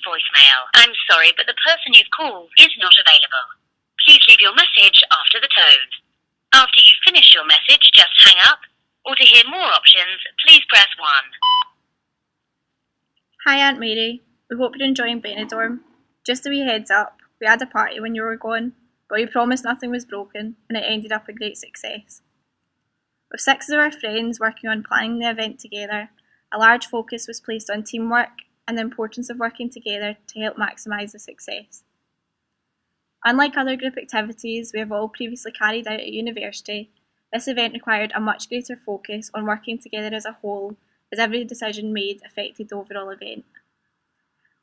voicemail. I'm sorry, but the person you've called is not available. Please leave your message after the tone. After you finish your message, just hang up. Or to hear more options, please press 1. Hi Aunt Mary, we hope you're enjoying Benidorm. Just a wee heads up, we had a party when you were gone, but we promised nothing was broken and it ended up a great success. With 6 of our friends working on planning the event together, a large focus was placed on teamwork and the importance of working together to help maximise the success. Unlike other group activities we have all previously carried out at university, this event required a much greater focus on working together as a whole, as every decision made affected the overall event.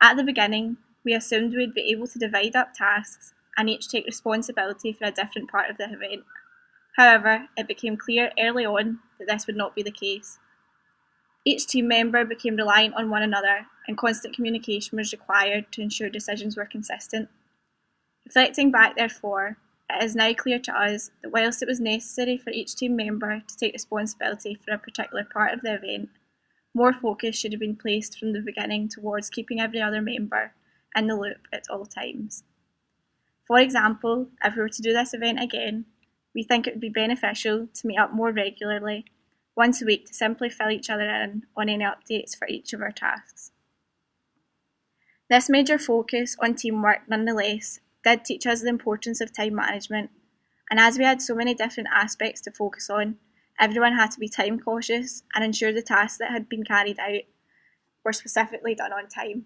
At the beginning, we assumed we would be able to divide up tasks and each take responsibility for a different part of the event. However, it became clear early on that this would not be the case. Each team member became reliant on one another and constant communication was required to ensure decisions were consistent. Reflecting back, therefore, it is now clear to us that whilst it was necessary for each team member to take responsibility for a particular part of the event, more focus should have been placed from the beginning towards keeping every other member in the loop at all times. For example, if we were to do this event again, we think it would be beneficial to meet up more regularly, once a week, to simply fill each other in on any updates for each of our tasks. This major focus on teamwork, nonetheless, did teach us the importance of time management, and as we had so many different aspects to focus on, everyone had to be time cautious and ensure the tasks that had been carried out were specifically done on time.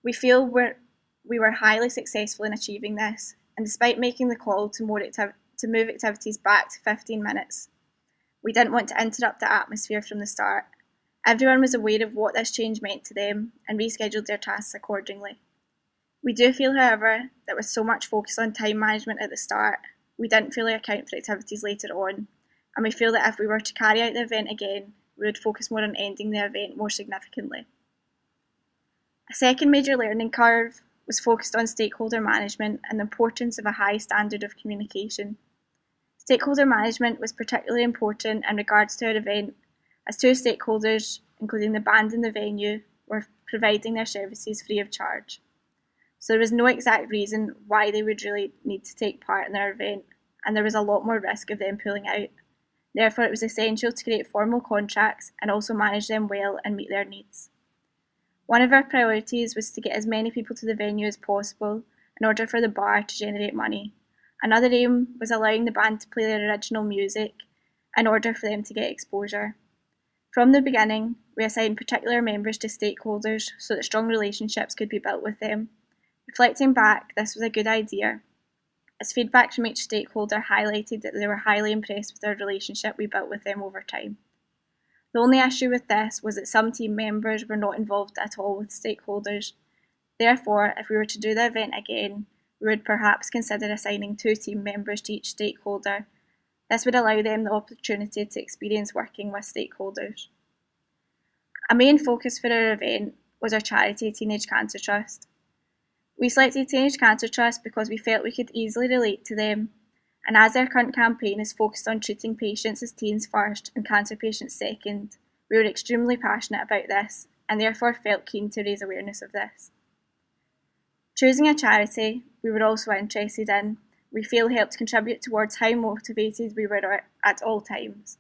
We feel we were highly successful in achieving this, and despite making the call to move activities back to 15 minutes, we didn't want to interrupt the atmosphere from the start. Everyone was aware of what this change meant to them and rescheduled their tasks accordingly. We do feel, however, that with so much focus on time management at the start, we didn't fully account for activities later on, and we feel that if we were to carry out the event again, we would focus more on ending the event more significantly. A second major learning curve was focused on stakeholder management and the importance of a high standard of communication. Stakeholder management was particularly important in regards to our event, as 2 stakeholders, including the band and the venue, were providing their services free of charge. So there was no exact reason why they would really need to take part in our event, and there was a lot more risk of them pulling out. Therefore, it was essential to create formal contracts and also manage them well and meet their needs. One of our priorities was to get as many people to the venue as possible in order for the bar to generate money. Another aim was allowing the band to play their original music in order for them to get exposure. From the beginning, we assigned particular members to stakeholders so that strong relationships could be built with them. Reflecting back, this was a good idea, as feedback from each stakeholder highlighted that they were highly impressed with our relationship we built with them over time. The only issue with this was that some team members were not involved at all with stakeholders. Therefore, if we were to do the event again, we would perhaps consider assigning 2 team members to each stakeholder. This would allow them the opportunity to experience working with stakeholders. A main focus for our event was our charity, Teenage Cancer Trust. We selected Teenage Cancer Trust because we felt we could easily relate to them, and as our current campaign is focused on treating patients as teens first and cancer patients second, we were extremely passionate about this and therefore felt keen to raise awareness of this. Choosing a charity we were also interested in, we feel helped contribute towards how motivated we were at all times.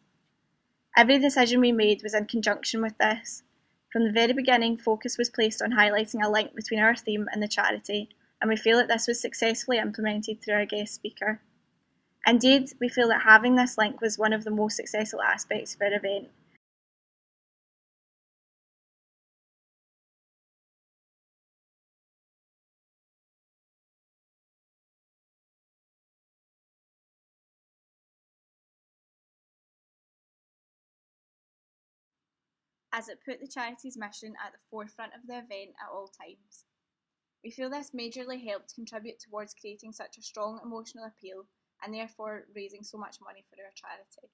Every decision we made was in conjunction with this. From the very beginning, focus was placed on highlighting a link between our theme and the charity, and we feel that this was successfully implemented through our guest speaker. Indeed, we feel that having this link was one of the most successful aspects of our event. As it put the charity's mission at the forefront of the event at all times. We feel this majorly helped contribute towards creating such a strong emotional appeal and therefore raising so much money for our charity.